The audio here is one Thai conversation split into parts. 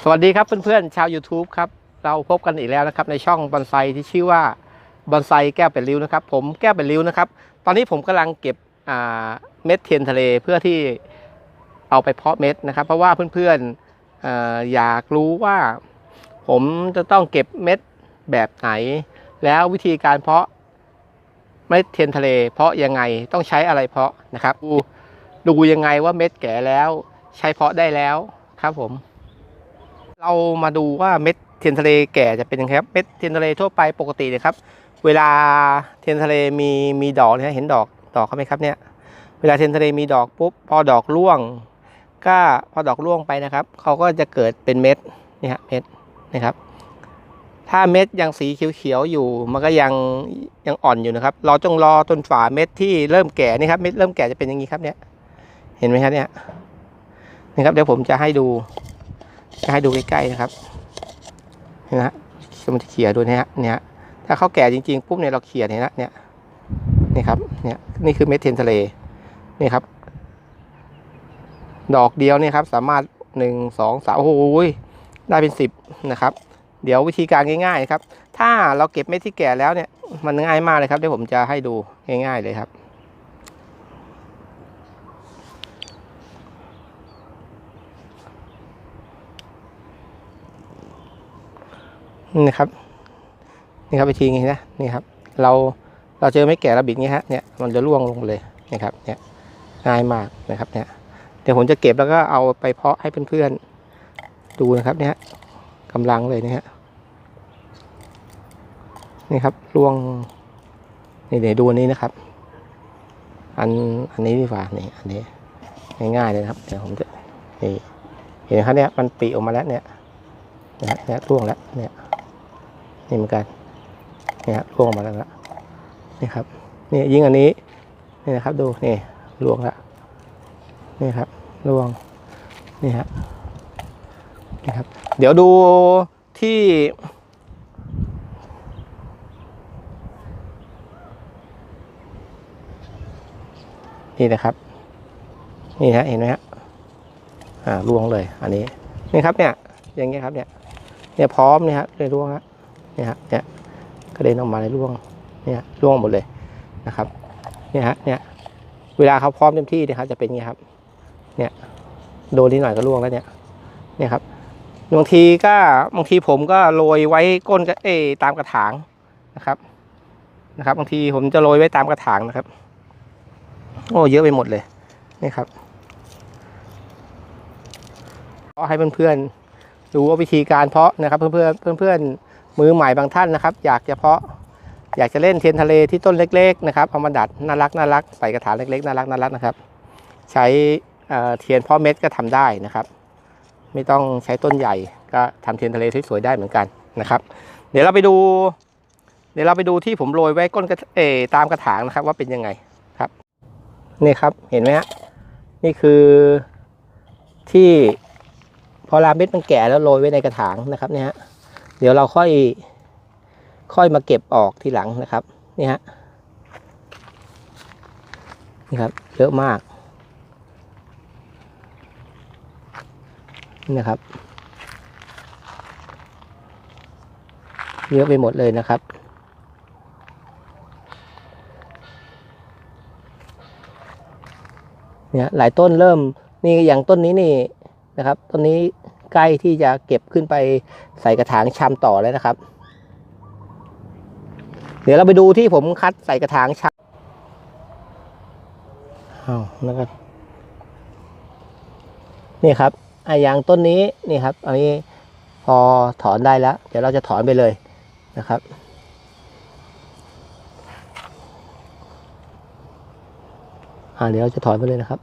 สวัสดีครับเพื่อนๆชาว YouTube ครับเราพบกันอีกแล้วนะครับในช่องบอนไซที่ชื่อว่าบอนไซแก้วเป็ดริ้วนะครับผมแก้วเป็ดริ้วนะครับตอนนี้ผมกำลังเก็บเม็ดเทียนทะเลเพื่อที่เอาไปเพาะเม็ดนะครับเพราะว่าเพื่อนๆอยากรู้ว่าผมจะต้องเก็บเม็ดแบบไหนแล้ววิธีการเพาะเม็ดเทียนทะเลเพาะยังไงต้องใช้อะไรเพาะนะครับดูยังไงว่าเม็ดแก่แล้วใช้เพาะได้แล้วครับผมเรามาดูว่าเม็ดเทียนทะเลแก่จะเป็นยังไงครับเม็ดเทียนทะเลทั่วไปปกติเลยครับเวลาเทียนทะเลมีดอกเนี่ยเห็นดอกเขาไหมครับเนี่ยเวลาเทียนทะเลมีดอกปุ๊บพอดอกร่วงก็พอดอกร่วงไปนะครับเขาก็จะเกิดเป็นเม็ดนี่ฮะเม็ดนะครับถ้าเม็ดยังสีเขียวๆอยู่มันก็ยังอ่อนอยู่นะครับเราต้องรอจนฝ่าเม็ดที่เริ่มแก่นี่ครับเม็ดเริ่มแก่จะเป็นอย่างนี้ครับเนี่ยเห็นไหมครับเนี่ยนะครับเดี๋ยวผมจะให้ดูใกล้ๆนะครับนะฮะมันจะเขี่ยดูนะฮะเนี่ยถ้าเขาแก่จริงๆปุ๊บเนี่ยเราเขี่ยเนี่ยนะเนี่ยนี่ครับเนี่ยนี่คือเม็ดเทียนทะเลนี่ครับดอกเดียวเนี่ยครับสามารถ1 2 3โอ้โหได้เป็น10นะครับเดี๋ยววิธีการง่ายๆครับถ้าเราเก็บเม็ดที่แก่แล้วเนี่ยมันง่ายมากเลยครับเดี๋ยวผมจะให้ดูง่ายๆเลยครับนี่ครับวิธีนี้นะนี่ครับเราเจอไม่แก่เราบิดงี้ฮะเนี่ยมันจะร่วงลงเลยนะครับเนี่ยง่ายมากนะครับเนี่ยเดี๋ยวผมจะเก็บแล้วก็เอาไปเพาะให้เพื่อนๆดูนะครับเนี่ยกำลังเลยนะฮะนี่ครับร่วงนี่เดี๋ยวดูอันนี้นะครับอันนี้ดีกว่านี่อันนี้ง่ายๆเลยนะครับเดี๋ยวผมจะนี่เห็นไหมครับเนี่ยมันปีออกมาแล้วเนี่ยเนี่ยร่วงแล้วเนี่ยนี่เหมือนกันเนี่ยร่วงออกมาแล้วนี่ครับนี่ยิ่งอันนี้นี่นะครับดูนี่ร่วงแล้วนี่ครับร่วงนี่ฮะนี่ครับเดี๋ยวดูที่นี่นะครับนี่ฮะเห็นไหมฮะร่วงเลยอันนี้นี่ครับเนี่ยอย่างเงี้ยครับเนี่ยพร้อมเนี่ยฮะเลยร่วงฮะเนี่ยฮะเนี่ยกระเด็นออกมาเลยร่วงเนี่ยร่วงหมดเลยนะครับเนี่ยฮะเนี่ยเวลาเขาพร้อมเต็มที่นะครับจะเป็นอย่างนี้ครับเนี่ยโดนนิดหน่อยก็ร่วงแล้วเนี่ยครับบางทีผมก็โรยไว้ก้นตามกระถางนะครับบางทีผมจะโรยไว้ตามกระถางนะครับโอ้เยอะไปหมดเลยนี่ครับก็ให้เพื่อนๆรู้ว่าวิธีการเพาะนะครับเพื่อนมือใหม่บางท่านนะครับอยากจะเล่นเทียนทะเลที่ต้นเล็กๆนะครับเอามาดัดน่ารักใส่กระถางเล็กๆน่ารักนะครับใช้เทียนเพาะเม็ดก็ทำได้นะครับไม่ต้องใช้ต้นใหญ่ก็ทำเทียนทะเลสวยๆได้เหมือนกันนะครับเดี๋ยวเราไปดูที่ผมโรยไว้ก้นตามกระถางนะครับว่าเป็นยังไงครับนี่ครับเห็นไหมฮะนี่คือที่พอเม็ดมันแก่แล้วโรยไว้ในกระถางนะครับเนี่ยฮะเดี๋ยวเราค่อยมาเก็บออกทีหลังนะครับนี่ฮะนี่ครับเยอะมากนะครับเยอะไปหมดเลยนะครับเนี่ยหลายต้นเริ่มนี่อย่างต้นนี้นี่นะครับต้นนี้ใกล้ที่จะเก็บขึ้นไปใส่กระถางชำต่อแล้วนะครับเดี๋ยวเราไปดูที่ผมคัดใส่กระถางชำนะครับนี่ครับอย่างต้นนี้นี่ครับอันนี้พอถอนได้แล้วเดี๋ยวเราจะถอนไปเลยนะครับเดี๋ยวเราจะถอนไปเลยนะครับ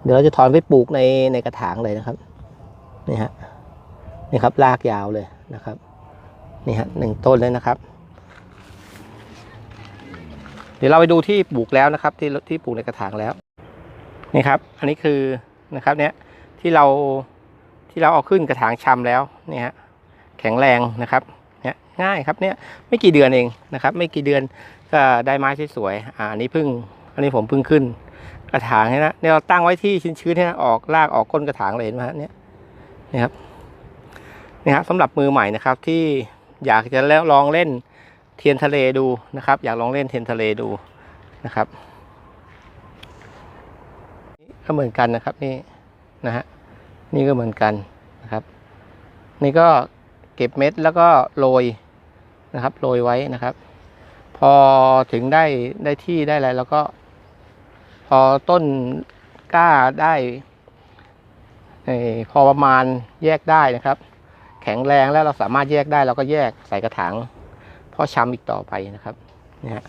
เดี๋ยวเราจะถอนไปปลูกในกระถางเลยนะครับนี่ฮะนี่ครับรากยาวเลยนะครับนี่ฮะ1 ต้นเลยนะครับเดี๋ยวเราไปดูที่ปลูกแล้วนะครับที่ปลูกในกระถางแล้วนี่ครับอันนี้คือนะครับเนี่ยที่เราเอาขึ้นกระถางชำแล้วนี่ฮะแข็งแรงนะครับเนี่ยง่ายครับเนี่ยไม่กี่เดือนเองนะครับไม่กี่เดือนก็ได้ไม้สวยๆอันนี้ผมเพิ่งขึ้น กระถางเนี่ยนะเนี่ยเราตั้งไว้ที่ชื้นๆเนี่ยออกรากออกก้นกระถางเลยเห็นไหมฮะเนี่ยนี่ครับนี่ครับสำหรับมือใหม่นะครับ ที่อยากจะแล้วลองเล่นเทียนทะเลดูนะครับ อยากลองเล่นเทียนทะเลดูนะครับก็เหมือนกันนะครับนี่นะฮะนี่ก็เหมือนกันนะครับ นี่ก็เก็บเม็ดแล้วก็โรยนะครับโรยไว้นะครับ พอถึงได้ที่ได้อะไรแล้วก็ พอต้นกล้าได้พอประมาณแยกได้นะครับ แข็งแรงแล้วเราสามารถแยกได้เราก็แยกใส่กระถางเพาะชำอีกต่อไปนะครับนี่ฮะ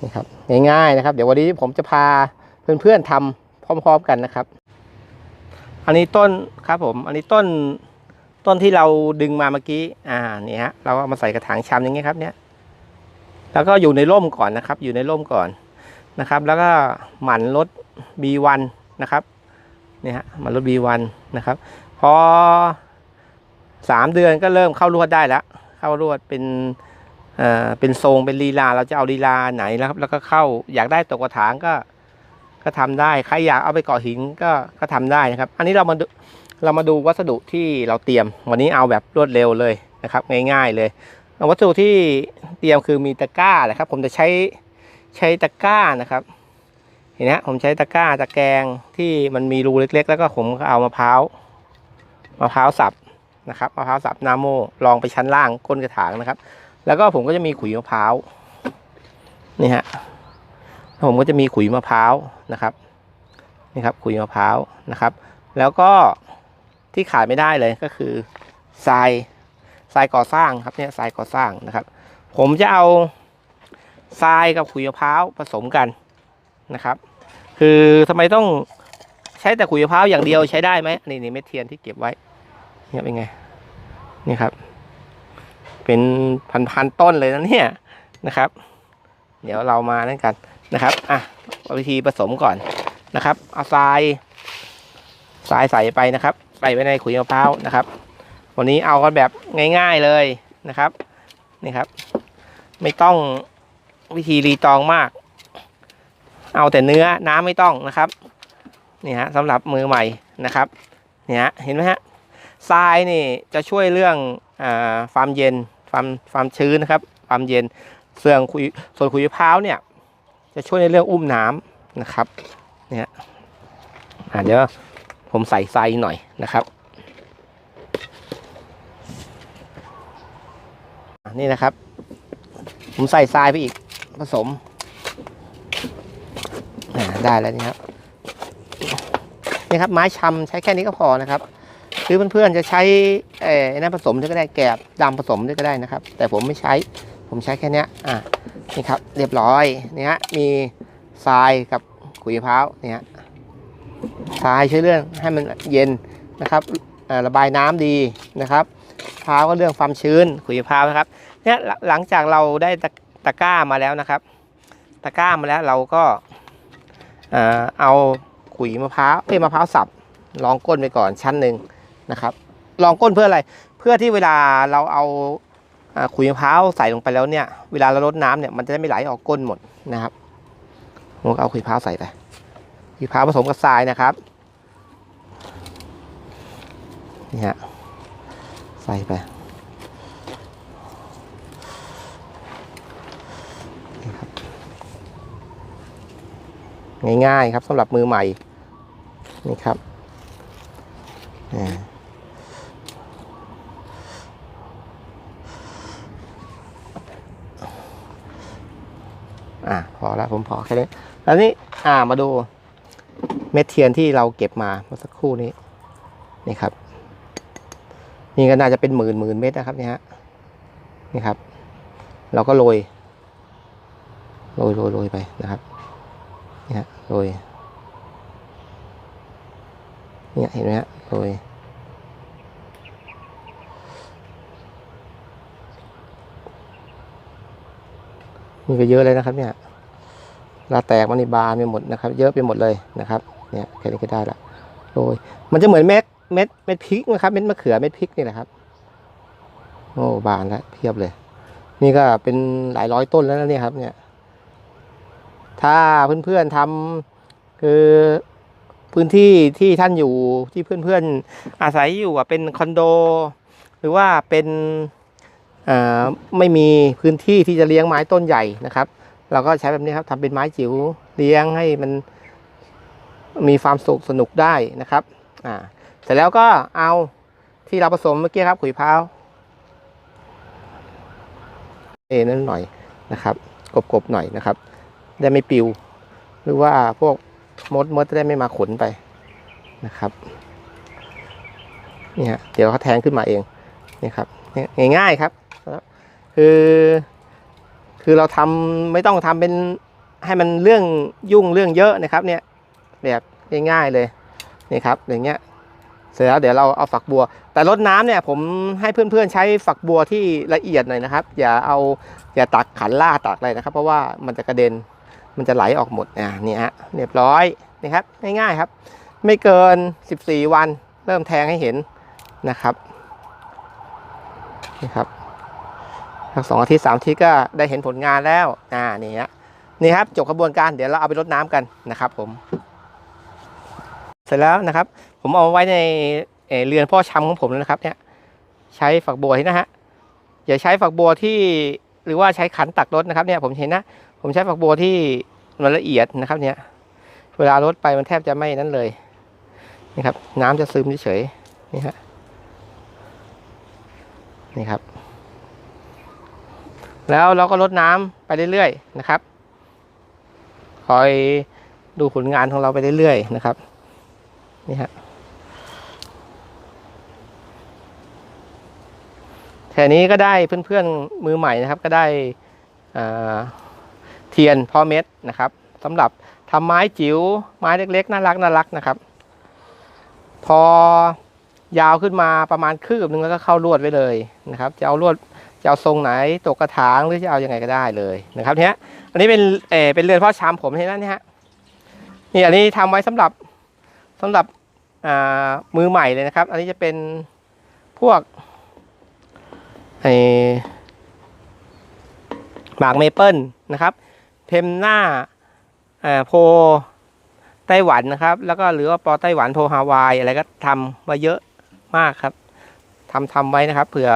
นี่ครับง่ายๆนะครับเดี๋ยววันนี้ผมจะพาเพื่อนๆทำพร้อมๆกันนะครับ อันนี้ต้นครับผมอันนี้ต้นที่เราดึงมาเมื่อกี้นี่ฮะเราเอามาใส่กระถางชำอย่างนี้ครับเนี่ยแล้วก็อยู่ในร่มก่อนนะครับอยู่ในร่มก่อนนะครับแล้วก็หมั่นลด B1 นะครับนี่ฮะหมั่นลด B1 นะครับพอ3 เดือนก็เริ่มเข้ารวดได้แล้วเข้ารวดเป็นทรงเป็นลีลาเราจะเอาลีลาไหนแล้วครับแล้วก็เข้าอยากได้ตกกระถางก็ทำได้ใครอยากเอาไปก่อหินก็ทำได้นะครับอันนี้เรามาดูวัสดุที่เราเตรียมวันนี้เอาแบบรวดเร็วเลยนะครับง่ายๆเลยวัสดุที่เตรียมคือมีตะกร้านะครับผมจะใช้ตะกร้านะครับเห็นไหมผมใช้ตะกร้าตะแกรงที่มันมีรูเล็กๆแล้วก็ผมก็เอามะพร้าวสับนะครับมะพร้าวสับนาโมลองไปชั้นล่างก้นกระถางนะครับแล้วก็ผมก็จะมีขุยมะพร้าวนี่ฮะผมก็จะมีขุยมะพร้าวนะครับนี่ครับขุยมะพร้าวนะครับแล้วก็ที่ขาดไม่ได้เลยก็คือทรายก่อสร้างครับเนี่ยทรายก่อสร้างนะครับผมจะเอาทรายกับขุยมะพร้าวผสมกันนะครับคือทำไมต้องใช้แต่ขุยมะพร้าวอย่างเดียวใช้ได้ไหมนี่เม็ดเทียนที่เก็บไว้เนี่ยเป็นไงนี่ครับเป็นพันต้นเลยนะเนี่ยนะครับเดี๋ยวเรามานั่นกันนะครับวิธีผสมก่อนนะครับเอาทรายใส่ไปนะครับใส่ไว้ในขุยมะพร้าวนะครับวันนี้เอากันแบบง่ายๆเลยนะครับนี่ครับไม่ต้องวิธีรีตองมากเอาแต่เนื้อน้ำไม่ต้องนะครับนี่ฮะสำหรับมือใหม่นะครับเนี่ยเห็นไหมฮะทรายนี่จะช่วยเรื่องความเย็นความชื้นนะครับความเย็นส่วนขุยมะพร้าวเนี่ยจะช่วยในเรื่องอุ้มน้ำนะครับเนี่ยเดี๋ยวผมใส่ทรายหน่อยนะครับนี่นะครับผมใส่ทรายไปอีกผสมได้แล้วนี่ครับไม้ชำใช้แค่นี้ก็พอนะครับหรือเพื่อนๆจะใช้น้ำผสมด้วยก็ได้แกบดำผสมด้วยก็ได้นะครับแต่ผมไม่ใช้ผมใช้แค่นี้นี่ครับเรียบร้อยนี่ฮะมีทรายกับขุยมะพร้าวนี่ฮะทรายช่วยเรื่องให้มันเย็นนะครับระบายน้ำดีนะครับมะพร้าวก็เรื่องความชื้นขุยมะพร้าวนะครับเนี่ยหลังจากเราได้ตะกร้ามาแล้วนะครับตะกร้ามาแล้วเราก็เอาขุยมะพร้าวมะพร้าวสับรองก้นไปก่อนชั้นหนึ่งนะครับรองก้นเพื่ออะไรเพื่อที่เวลาเราเอาขุยมะพร้าวใส่ลงไปแล้วเนี่ยเวลาเราลดน้ำเนี่ยมันจะได้ไม่ไหลออกก้นหมดนะครับผมก็เอาขุยมะพร้าวใส่ไปขุยมะพร้าวผสมกับทรายนะครับนี่ฮะใส่ไปนี่ครับง่ายๆครับสำหรับมือใหม่นี่ครับพอแล้วผมพอแค่นี้แล้วนี่มาดูเม็ดเทียนที่เราเก็บมาเมื่อสักครู่นี้นี่ครับนี่ก็น่าจะเป็นหมื่นเม็ดนะครับนี่ฮะนี่ครับเราก็โรยไปนะครับนี่ฮะโรยเนี่ยเห็นไหมฮะโรยนี่ก็เยอะเลยนะครับเนี่ยเราแตกมันในบานไปหมดนะครับเยอะไปหมดเลยนะครับเนี่ยแค่นี้ก็ได้ละโรยมันจะเหมือนเม็ดพริกนะครับเม็ดมะเขือเม็ดพริกนี่แหละครับโอ้บานแล้วเพียบเลยนี่ก็เป็นหลายร้อยต้นแล้วนะเนี่ยครับเนี่ยถ้าเพื่อนๆท คือพื้นที่ที่ท่านอยู่ที่เพื่อนๆอาศัยอยู่เป็นคอนโดหรือว่าเป็นไม่มีพื้นที่ที่จะเลี้ยงไม้ต้นใหญ่นะครับเราก็ใช้แบบนี้ครับทำเป็นไม้จิ๋วเลี้ยงให้มันมีความสุขสนุกได้นะครับเสร็จแล้วก็เอาที่เราผสมเมื่อกี้ครับขุยพร้าวนั่นหน่อยนะครับกบๆหน่อยนะครับได้ไม่ปิวหรือว่าพวกมดจะได้ไม่มาขนไปนะครับนี่ฮะเดี๋ยวเขาแทงขึ้นมาเองนี่ครับง่ายๆครับคือเราทำไม่ต้องทำเป็นให้มันเรื่องยุ่งเรื่องเยอะนะครับเนี่ยแบบง่ายๆเลยนี่ครับอย่างเงี้ยเสร็จแล้วเดี๋ยวเราเอาฝักบัวแต่รดน้ำเนี่ยผมให้เพื่อนๆใช้ฝักบัวที่ละเอียดหน่อยนะครับอย่าตักขันล่าตักอะไรนะครับเพราะว่ามันจะกระเด็นมันจะไหลออกหมดนี่ฮะเรียบร้อยนี่ครับง่ายๆครับไม่เกิน14วันเริ่มแทงให้เห็นนะครับนี่ครับสัก2 อาทิตย์3 อาทิตย์ก็ได้เห็นผลงานแล้วนี่ครับจบกระบวนการเดี๋ยวเราเอาไปรดน้ำกันนะครับผมเสร็จแล้วนะครับผมเอาไว้ในเรือนพ่อชำของผมแล้วนะครับเนี่ยใช้ฝักบัวนะฮะอย่าใช้ฝักบัวที่หรือว่าใช้ขันตักรดนะครับเนี่ยผมเห็นนะผมใช้ฝักบัวที่มันละเอียดนะครับเนี่ยเวลารดไปมันแทบจะไม่นั้นเลยนี่ครับน้ำจะซึมเฉยๆนี่ฮะนี่ครับแล้วเราก็รดน้ำไปเรื่อยๆนะครับคอยดูผลงานของเราไปเรื่อยๆนะครับนี่ฮะแค่นี้ก็ได้เพื่อนๆมือใหม่นะครับก็ได้เทียนพ่อเม็ดนะครับสำหรับทำไม้จิ๋วไม้เล็กๆน่ารักนะครับพอยาวขึ้นมาประมาณคืบนึงแล้วก็เข้าลวดไว้เลยนะครับจะเอาลวดจะเอาทรงไหนตกกระถางหรือจะเอายังไงก็ได้เลยนะครับเนี้ยอันนี้เป็นเรือนพ่อชำผมเห็นแล้วนี่ฮะนี่อันนี้ทำไว้สำหรับมือใหม่เลยนะครับอันนี้จะเป็นพวกหมากเมเปิลนะครับเพมหน้าโพไต้หวันนะครับแล้วก็หรือว่าปอไต้หวันโพฮาวายอะไรก็ทำมาเยอะมากครับทำไว้นะครับเผื่อ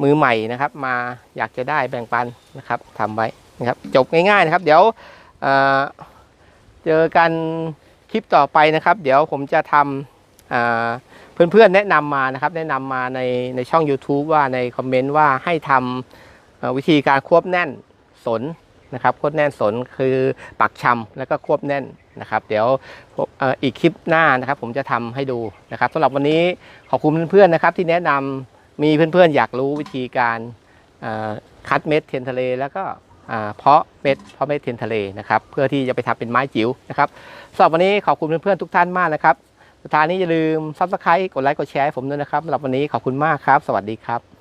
มือใหม่นะครับมาอยากจะได้แบ่งปันนะครับทำไว้นะครับจบง่ายๆนะครับเดี๋ยวเจอกันคลิปต่อไปนะครับเดี๋ยวผมจะทำเพื่อนๆแนะนำมานะครับแนะนำมาในช่อง YouTube ว่าในคอมเมนต์ว่าให้ทำวิธีการควบแน่นสนนะครับควบแน่นสนคือปักชำแล้วก็ควบแน่นนะครับเดี๋ยวอีกคลิปหน้านะครับผมจะทำให้ดูนะครับสำหรับวันนี้ขอบคุณเพื่อนๆนะครับที่แนะนำมีเพื่อนๆอยากรู้วิธีการคัดเม็ดเทียนทะเลแล้วก็เพาะเม็ดเทียนทะเลนะครับเพื่อที่จะไปทำเป็นไม้จิ๋วนะครับสำหรับวันนี้ขอบคุณเพื่อนๆทุกท่านมากนะครับสุดท้ายนี้อย่าลืม Subscribe กดไลค์กดแชร์ให้ผมด้วยนะครับสำหรับวันนี้ขอบคุณมากครับสวัสดีครับ